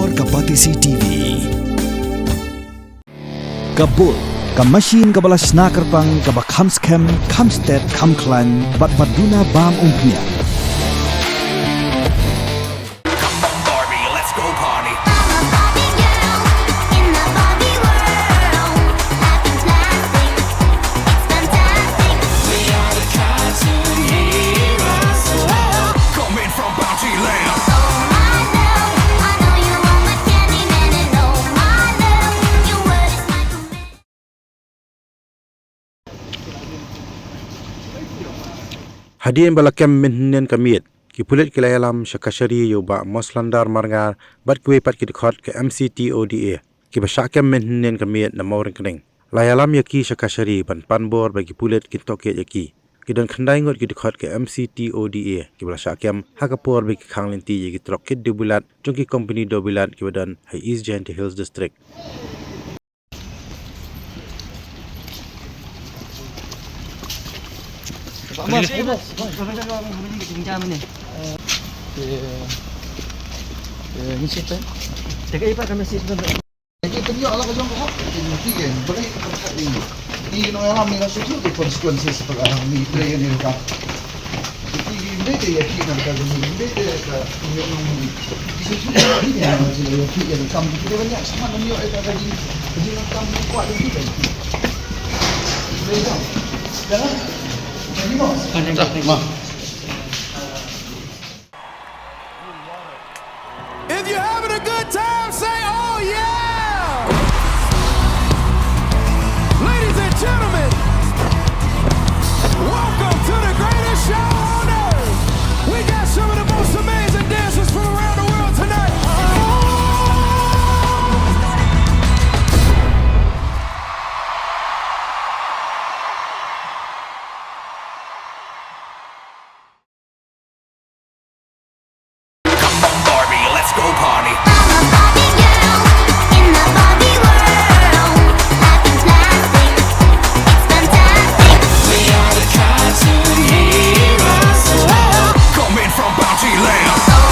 Pambor Kapatisi TV. Kabul, ka machine ka balas nakarpang ka bakhamskem, kamstet, kamklan, batbaduna bam umpnya. Hadirin balakam minhnen kamiet ki Pulit ki Ïalam Kashari yo ba moslandar marngar bat Kiwei pat ki dikhot ke MCTODA ki basakam minhnen kamiet na mauring kening Ïalam yaki Kashari ban panbor bagi Pulit ki toket yaki ki don khandai ngot ki dikhot ke MCTODA ki basakam hakapor bagi khanglenti yaki trokit dubulat jongki company dobulat ki badan hai East Giant Hills district. Mas, pinjam ni. Ni siapa? Dekat ipat kami sih sebenarnya. Jadi tunjuklah kau jangkau ini kan, boleh ini. Ini Ïalam ni rasa tu konsekuensi seperti ini player ni dekat. Jadi mereka ya kita nak kau mereka tunjuk nombor. Di situ ini ya macam yang kita kamu kita banyak sama tunjuk itu tadi. Jadi kamu kuat lagi kan. Boleh tak? If you're having a good time, say, oh yeah! Ladies and gentlemen, welcome to the greatest show on earth. We got some of the most amazing dancers from around the world tonight. Coming from Bounty Land.